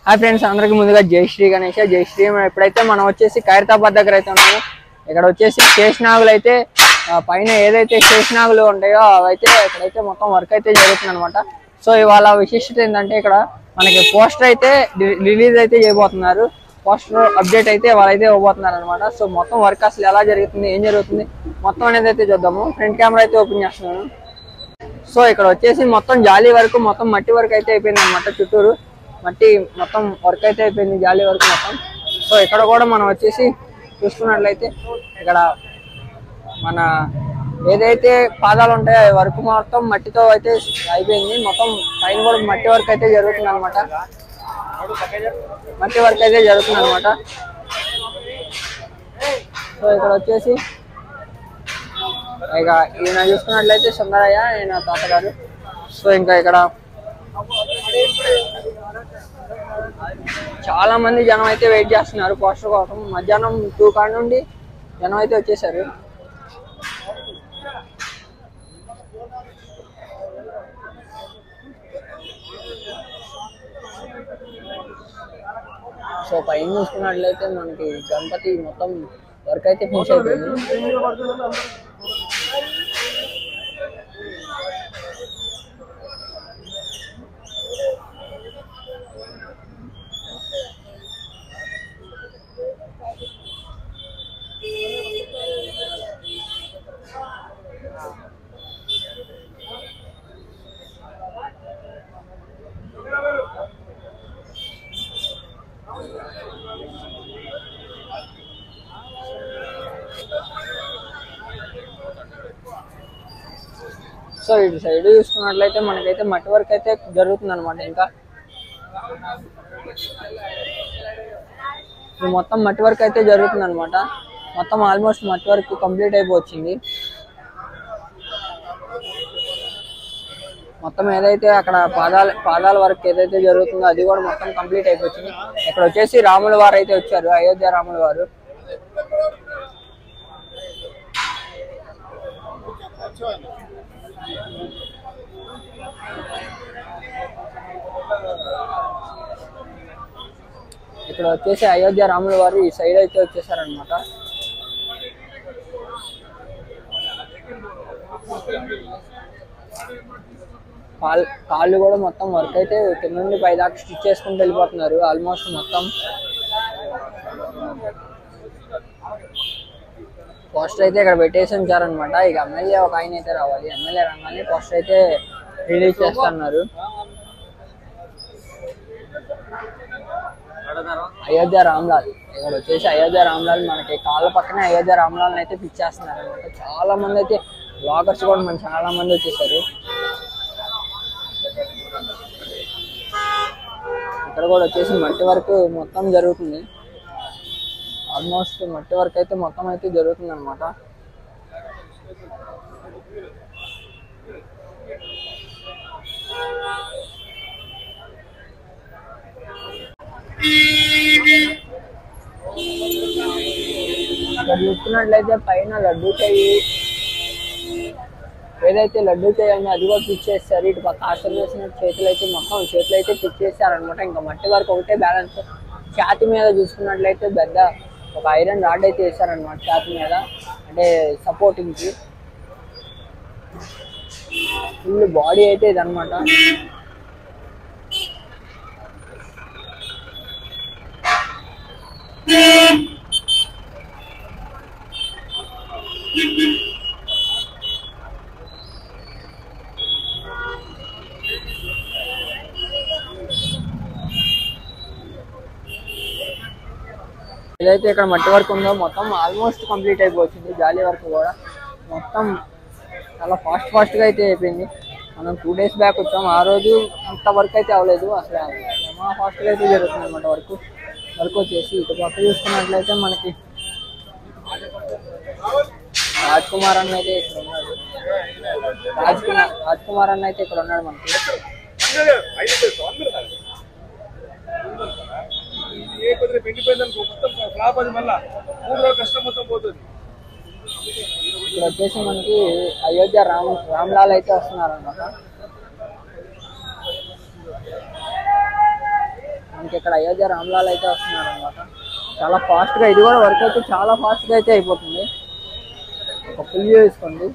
Hi friends, అందరికి ముందుగా జై శ్రీ గణేష్. జై శ్రీ. ఎప్పుడైతే మనం వచ్చేసి ఖైరతాబాద్ దగ్గర అయితే ఉన్నామో, ఇక్కడ వచ్చేసి శేషనాగులు అయితే పైన ఏదైతే శేషనాగులు ఉంటాయో అవైతే ఇక్కడైతే మొత్తం వర్క్ అయితే జరుగుతుంది అనమాట. సో ఇవాళ విశిష్టత ఏంటంటే, ఇక్కడ మనకి పోస్టర్ అయితే రిలీజ్ అయితే చేయబోతున్నారు. పోస్టర్ అప్డేట్ అయితే వాళ్ళైతే ఇవ్వబోతున్నారు అనమాట. సో మొత్తం వర్క్ అసలు ఎలా జరుగుతుంది, ఏం జరుగుతుంది మొత్తం అనేది అయితే చూద్దాము. ఫ్రంట్ కెమెరా అయితే ఓపెన్ చేస్తున్నాను. సో ఇక్కడ వచ్చేసి మొత్తం జాలీ వరకు, మొత్తం మట్టి వరకు అయితే అయిపోయింది అనమాట. చుట్టూరు మట్టి మొత్తం వర్క్ అయితే అయిపోయింది, జాలీ వర్క్ మొత్తం. సో ఇక్కడ కూడా మనం వచ్చేసి చూసుకున్నట్లయితే ఇక్కడ మన ఏదైతే పాదాలు ఉంటాయో వర్క్ మొత్తం మట్టితో అయితే అయిపోయింది. మొత్తం పైన కూడా మట్టి వర్క్ అయితే జరుగుతుంది అనమాట. మట్టి వర్క్ అయితే జరుగుతుంది అనమాట. సో ఇక్కడ వచ్చేసి ఇక ఈయన చూసుకున్నట్లయితే సుందరయ్య, ఈయన తాతగారు. సో ఇంకా ఇక్కడ చాలా మంది జనం అయితే వెయిట్ చేస్తున్నారు పోస్టర్ కోసం. మధ్యాహ్నం 2 కాడ నుండి జనం అయితే వచ్చేసారు. సో పైన చూసుకున్నట్లయితే మనకి గణపతి మొత్తం వర్క్ అయితే ఫినిష్ అయిపోయింది. సో ఇటు సైడ్ చూసుకున్నట్లయితే మనకైతే మట్టి వర్క్ అయితే జరుగుతుంది అనమాట. ఇంకా మొత్తం మట్టి వర్క్ అయితే జరుగుతుంది అనమాట. మొత్తం ఆల్మోస్ట్ మట్టి వర్క్ కంప్లీట్ అయిపోయింది. మొత్తం ఏదైతే అక్కడ పాదాల వర్క్ ఏదైతే జరుగుతుందో అది కూడా మొత్తం కంప్లీట్ అయిపోయింది. ఇక్కడ వచ్చేసి రాముల వారు అయితే వచ్చారు, అయోధ్య రాముల వారు. ఇక్కడ వచ్చేసి అయోధ్య రాముల వారు ఈ సైడ్ అయితే వచ్చేసారనమాట. కాళ్ళు కూడా మొత్తం వర్క్ అయితే కింద నుండి పై దాకా స్టిచ్ చేసుకుంటూ వెళ్ళిపోతున్నారు ఆల్మోస్ట్ మొత్తం. పోస్టర్ అయితే ఇక్కడ పెట్టేసి ఉంచారనమాట. ఇక ఎమ్మెల్యే ఒక ఆయన అయితే రావాలి, ఎమ్మెల్యే రాగానే పోస్టర్ అయితే రిలీజ్ చేస్తున్నారు. అయోధ్య రామ్లాల్, ఇక్కడ వచ్చేసి అయోధ్య రామ్లాల్ మనకి కాళ్ళ పక్కనే అయోధ్య రామ్లాల్ అయితే పిచ్ చేస్తున్నారు అనమాట. చాలా మంది అయితే బ్లాగర్స్ కూడా మన చాలా మంది వచ్చేసారు. ఇక్కడ కూడా వచ్చేసి మట్టి వర్క్ మొత్తం జరుగుతుంది. ఆల్మోస్ట్ మట్టి వర్క్ అయితే మొత్తం అయితే జరుగుతుంది అనమాట. ఇక్కడ చూసుకున్నట్లయితే పైన లడ్డూ చెయ్యి ఏదైతే లడ్డూ చేయాలని అది కూడా పిచ్ చేస్తారు. ఇటు పక్క ఆశలు వేసిన చేతులు అయితే పిచ్ చేస్తారనమాట. ఇంకా మట్టి వరకు ఒకటే బ్యాలెన్స్. ఛాతి మీద చూసుకున్నట్లయితే పెద్ద ఒక ఐరన్ రాడ్ అయితే వేస్తారనమాట ఛాతి మీద, అంటే సపోర్టింగ్ కి. ఫుల్ బాడీ అయితే ఇదనమాట. ఏదైతే ఇక్కడ మట్టి వర్క్ ఉందో మొత్తం ఆల్మోస్ట్ కంప్లీట్ అయిపోతుంది. జాలీ వర్క్ కూడా మొత్తం చాలా ఫాస్ట్గా అయితే అయిపోయింది. మనం 2 days బ్యాక్ వచ్చాం, ఆ రోజు అంత వర్క్ అయితే అవ్వలేదు. అసలు ఫాస్ట్గా అయితే జరుగుతుంది అనమాట వర్క్ వచ్చేసి. ఇటు పక్క చూసుకున్నట్లయితే మనకి రాజ్ కుమార్ అన్న అయితే ఇక్కడ ఉన్నాడు. రాజ్ కుమార్ అన్న అయితే ఇక్కడ ఉన్నాడు మనకి. ఇక్కడ వచ్చేసి మనకి అయోధ్య రామ్లాల్ అయితే వస్తున్నారు అన్నమాట. మనకి ఇక్కడ అయోధ్య రామ్లాల్ అయితే వస్తున్నారు అనమాట. చాలా ఫాస్ట్గా ఇది కూడా వర్క్ అయితే చాలా ఫాస్ట్గా అయితే అయిపోతుంది. ఒక ఫుల్ వేసుకోండి.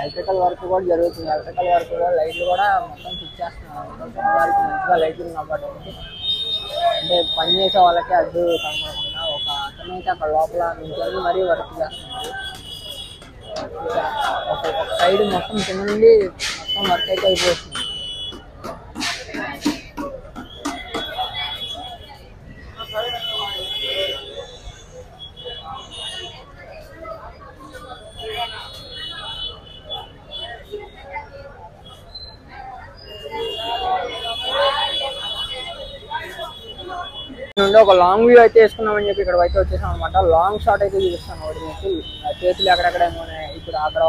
ఎలక్ట్రికల్ వర్క్ కూడా జరుగుతుంది. ఎలక్ట్రికల్ వర్క్ కూడా లైట్లు కూడా మొత్తం ఫిక్స్ చేస్తున్నారు. వారికి మంచిగా లైటింగ్ కాబట్టి అంటే పని చేసే వాళ్ళకి అడ్డు కనపడకుండా ఒక అతను అయితే అక్కడ లోపల నుంచి మరీ వర్క్ చేస్తున్నారు. ఒక సైడ్ మొత్తం కింద నుండి మొత్తం వర్క్ అయితే అయిపోతుంది. నుండి ఒక లాంగ్ వ్యూ అయితే వేసుకున్నామని చెప్పి ఇక్కడ అయితే వచ్చేసాం అనమాట. లాంగ్ షాట్ అయితే చూపిస్తాను ఒకటి మీకు. చేతులు ఎక్కడెక్కడ ఇప్పుడు అక్కడ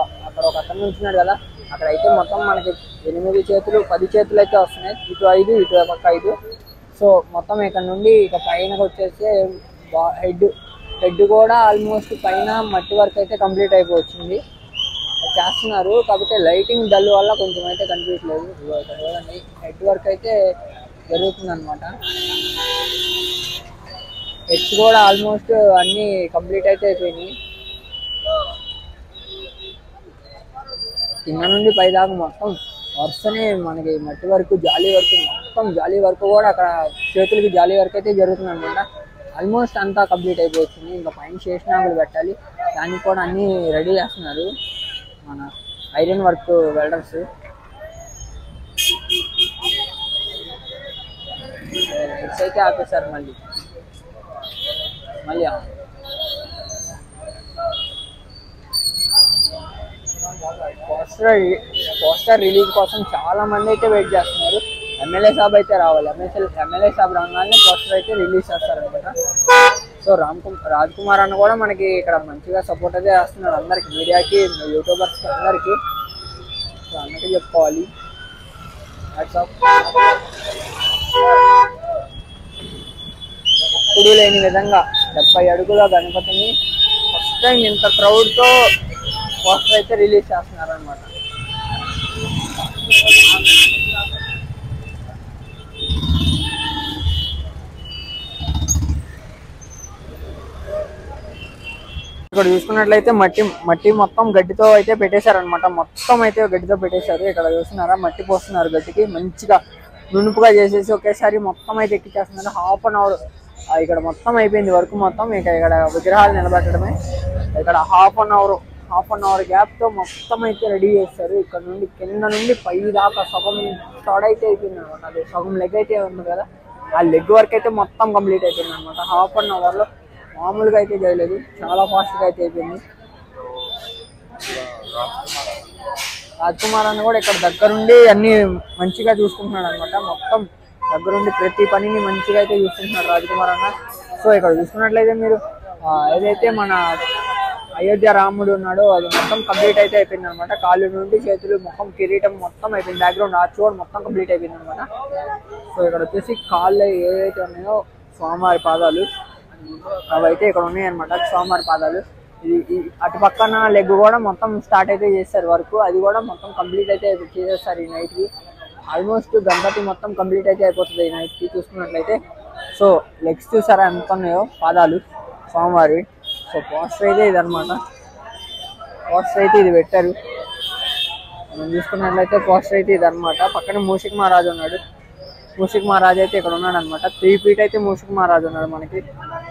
ఒక అతను ఉంటున్నాడు కదా, అక్కడ అయితే మొత్తం మనకి 8 చేతులు 10 చేతులు అయితే వస్తున్నాయి. ఇటు 5 ఇటు పక్క 5. సో మొత్తం ఇక్కడ నుండి ఇక పైనకి వచ్చేసి హెడ్ కూడా ఆల్మోస్ట్ పైన మట్టి వర్క్ అయితే కంప్లీట్ అయిపోతుంది చేస్తున్నారు. కాకపోతే లైటింగ్ డల్ వల్ల కొంచెం అయితే కనిపించలేదు. ఇక్కడ చూడండి హెడ్ వర్క్ అయితే జరుగుతుంది అనమాట. హెడ్స్ కూడా ఆల్మోస్ట్ అన్ని కంప్లీట్ అయితే అయిపోయినాయి. కింద నుండి పై దాకా మొత్తం వరుసనే మనకి మట్టి వరకు జాలీ వర్క్ మొత్తం జాలీ వర్క్ కూడా అక్కడ చేతులకి జాలీ వర్క్ అయితే జరుగుతుంది అనమాట. ఆల్మోస్ట్ అంతా కంప్లీట్ అయిపోతుంది. ఇంకా పైన శేషనాగులు పెట్టాలి, దానికి కూడా అన్నీ రెడీ చేస్తున్నారు మన ఐరన్ వర్క్ వెల్డర్స్. హెడ్స్ అయితే ఆపేశారు మళ్ళీ పోస్టర్ రిలీజ్ కోసం చాలా మంది అయితే వెయిట్ చేస్తున్నారు. ఎమ్మెల్యే సాబ్ అయితే రావాలి. ఎమ్మెల్యే సాబ్ రాగానే పోస్టర్ అయితే రిలీజ్ చేస్తారనమాట. సో రాజ్ కుమార్ అన్న కూడా మనకి ఇక్కడ మంచిగా సపోర్ట్ అయితే చేస్తున్నారు అందరికి, మీడియాకి, యూట్యూబర్స్కి అందరికి. సో అన్నకి చెప్పుకోవాలి. ఎప్పుడు లేని విధంగా 70 అడుగుల గణపతిని ఫస్ట్ టైం ఇంత క్రౌడ్తో పోస్టర్ అయితే రిలీజ్ చేస్తున్నారు అనమాట. ఇక్కడ చూసుకున్నట్లయితే మట్టి మొత్తం గడ్డితో అయితే పెట్టేశారనమాట. మొత్తం అయితే గడ్డితో పెట్టేశారు. ఇక్కడ చూస్తున్నారా మట్టి పోస్తున్నారు గడ్డికి, మంచిగా నునుపుగా చేసేసి ఒకేసారి మొత్తం అయితే ఎక్కిచ్చేస్తున్నారు. హాఫ్ అన్ అవర్ ఇక్కడ మొత్తం అయిపోయింది వర్క్ మొత్తం. ఇక్కడ విగ్రహాలు నిలబెట్టడమే. ఇక్కడ హాఫ్ అన్ అవర్ గ్యాప్తో మొత్తం అయితే రెడీ చేస్తారు. ఇక్కడ నుండి కింద నుండి పై దాకా సగం స్టార్ట్ అయితే అయిపోయింది అనమాట. అది సగం లెగ్ అయితే ఉంది కదా, ఆ లెగ్ వర్క్ అయితే మొత్తం కంప్లీట్ అయిపోయింది అనమాట. హాఫ్ అన్ అవర్లో మామూలుగా అయితే చేయలేదు, చాలా ఫాస్ట్గా అయితే అయిపోయింది. రాజ్ కుమార్ అన్న కూడా ఇక్కడ దగ్గరుండి అన్ని మంచిగా చూసుకుంటున్నాడు అనమాట. మొత్తం దగ్గరుండి ప్రతి పనిని మంచిగా అయితే చూసుకుంటున్నాడు రాజ్ కుమార్ అన్న. సో ఇక్కడ చూసుకున్నట్లయితే మీరు ఏదైతే మన అయోధ్య రాముడు ఉన్నాడో అది మొత్తం కంప్లీట్ అయితే అయిపోయింది అనమాట. కాళ్ళు నుండి చేతులు మొత్తం కిరీటం మొత్తం అయిపోయింది. బ్యాక్గ్రౌండ్ ఆర్చ్ కూడా మొత్తం కంప్లీట్ అయిపోయింది అనమాట. సో ఇక్కడ వచ్చేసి కాళ్ళు ఏదైతే ఉన్నాయో స్వామివారి పాదాలు అవైతే ఇక్కడ ఉన్నాయన్నమాట. స్వామివారి పాదాలు ఇది అటు పక్కన లెగ్ కూడా మొత్తం స్టార్ట్ అయితే చేస్తారు వర్క్. అది కూడా మొత్తం కంప్లీట్ అయితే చేసేస్తారు ఈ నైట్కి. ఆల్మోస్ట్ గణపతి మొత్తం కంప్లీట్ అయితే అయిపోతుంది ఈ నైట్కి చూసుకున్నట్లయితే. సో లెగ్స్ చూసారా ఎంత ఉన్నాయో పాదాలు స్వామివారి. సో పోస్టర్ అయితే ఇది అనమాట. పోస్టర్ అయితే ఇది పెట్టారు. మనం చూసుకున్నట్లయితే పోస్టర్ అయితే ఇది అనమాట. పక్కన మూషిక్ మహారాజు ఉన్నాడు. మూషిక్ మహారాజు అయితే ఇక్కడ ఉన్నాడు అనమాట. 3 feet అయితే మూషిక్ మహారాజు ఉన్నాడు మనకి.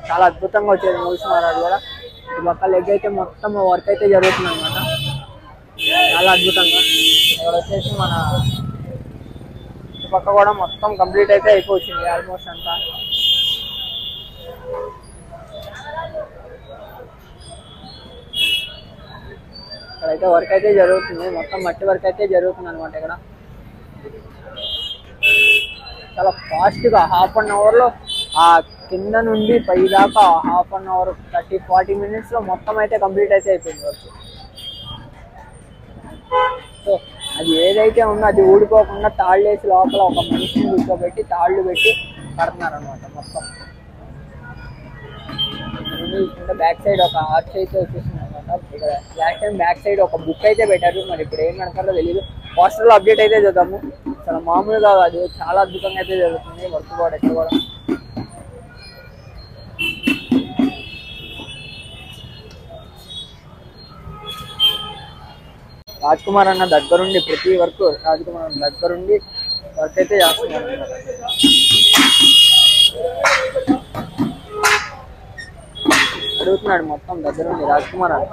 చాలా అద్భుతంగా వచ్చేది మూషిక్ మహారాజు కూడా. ఇటు పక్క లెగ్ అయితే మొత్తం వర్క్ అయితే జరుగుతుంది అనమాట, చాలా అద్భుతంగా. ఇక్కడ వచ్చేసి మన ఇటు పక్క కూడా మొత్తం కంప్లీట్ అయితే అయిపోతుంది ఆల్మోస్ట్ అంతా. ఇక్కడైతే వర్క్ అయితే జరుగుతుంది, మొత్తం మట్టి వర్క్ అయితే జరుగుతుంది అనమాట. ఇక్కడ చాలా ఫాస్ట్గా హాఫ్ అన్ అవర్లో ఆ కింద నుండి పై దాకా హాఫ్ అన్ అవర్ 30-40 minutesలో మొత్తం అయితే కంప్లీట్ అయితే అయిపోయింది వర్క్. సో అది ఏదైతే ఉందో అది ఊడిపోకుండా తాళ్ళు వేసి లోపల ఒక మనిషిని కూర్చోబెట్టి తాళ్ళు పెట్టి కడుతున్నారు అనమాట మొత్తం. కింద చూసుకుంటే బ్యాక్ సైడ్ ఒక ఆర్చ్ అయితే వచ్చేసింది అనమాట. ఇక్కడ లాస్ట్ టైం బ్యాక్ సైడ్ ఒక బుక్ అయితే పెట్టారు, మరి ఇప్పుడు ఏం పెడతారో తెలియదు. పోస్టర్లో అప్డేట్ అయితే చూద్దాము. అసలు మామూలుగా కాదు, చాలా అద్భుతంగా అయితే జరుగుతుంది వర్క్ కూడా ఇక్కడ కూడా. రాజ్ కుమార్ అన్న దగ్గరుండి ప్రతి వర్క్ రాజ్ కుమార్ అన్న దగ్గరుండి వర్క్ అయితే చేస్తున్నారు అనమాట. అడుగుతున్నాడు మొత్తం దగ్గరుండి రాజ్ కుమార్ అన్న.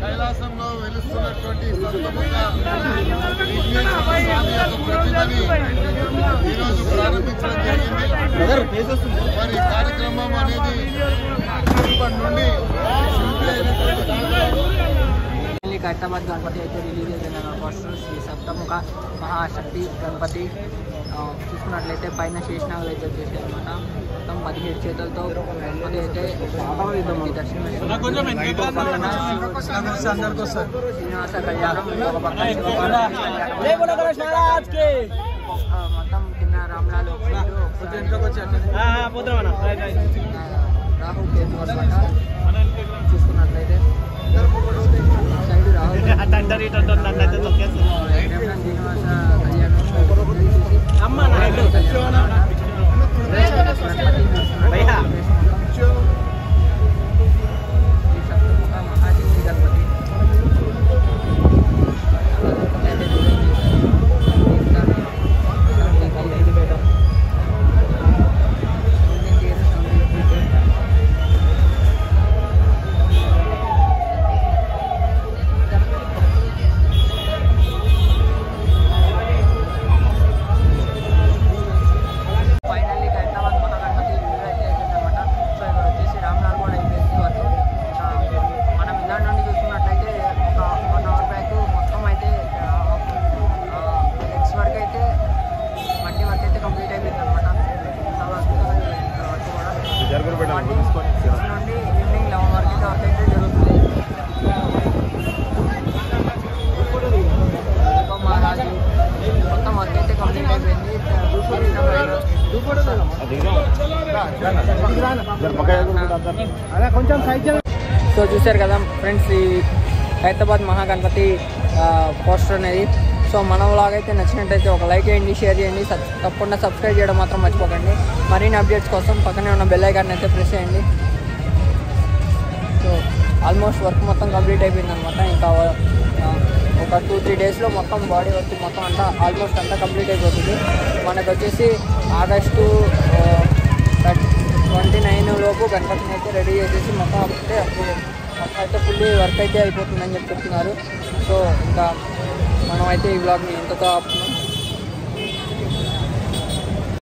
కైలాసంలో వెలుస్తున్నటువంటి ప్రతిభని ఈరోజు ప్రారంభించడం జరిగింది. మరి కార్యక్రమం అనేది ఇప్పటి నుండి ఖైరతాబాద్ గణపతి అయితే రిలీజ్ అయిపోయింది పోస్టర్. శ్రీ సప్తముఖ మహాశక్తి గణపతి చూసుకున్నట్లయితే పైన శేషనాగులు అయితే వచ్చేసాయి అనమాట. మొత్తం 17 చేతులతో గణపతి అయితే దర్శనం శ్రీనివాస కళ్యాణం, ఒక పక్క మొత్తం కింద రామ్లాల్ రాహుల్ కేతు అనమాట. చూసుకున్నట్లయితే సైడ్ రాహుల్ శ్రీనివాస మహాశక్తి గణపతి నుండి ఈవినింగ్ 11 వరకు అయితే జరుగుతుంది. మహారాజు మొత్తం వర్క్ అయితే కంప్లీట్ అయిపోయింది. సో చూసారు కదా ఫ్రెండ్స్, ఈ ఖైరతాబాద్ మహాగణపతి పోస్టర్ అనేది. సో మన వ్లాగ్ అయితే నచ్చినట్టయితే ఒక లైక్ చేయండి, షేర్ చేయండి, తప్పకుండా సబ్స్క్రైబ్ చేయడం మాత్రం మర్చిపోకండి. మరిన్ని అప్డేట్స్ కోసం పక్కనే ఉన్న బెల్ ఐకాన్ అయితే ప్రెస్ చేయండి. సో ఆల్మోస్ట్ వర్క్ మొత్తం కంప్లీట్ అయిపోయింది అనమాట. ఇంకా ఒక 2-3 డేస్లో మొత్తం బాడీ వర్క్ మొత్తం అంతా ఆల్మోస్ట్ అంతా కంప్లీట్ అయిపోతుంది. మనకు వచ్చేసి ఆగస్టు 29 లోపు గణపతిని అయితే రెడీ చేసేసి మొత్తం అయితే మొత్తం అయితే ఫుల్లీ వర్క్ అయితే అయిపోతుందని చెప్తున్నారు. సో ఇంకా మనం అయితే ఈ బ్లాగ్ని ఇంతతో ఆపుతున్నాం.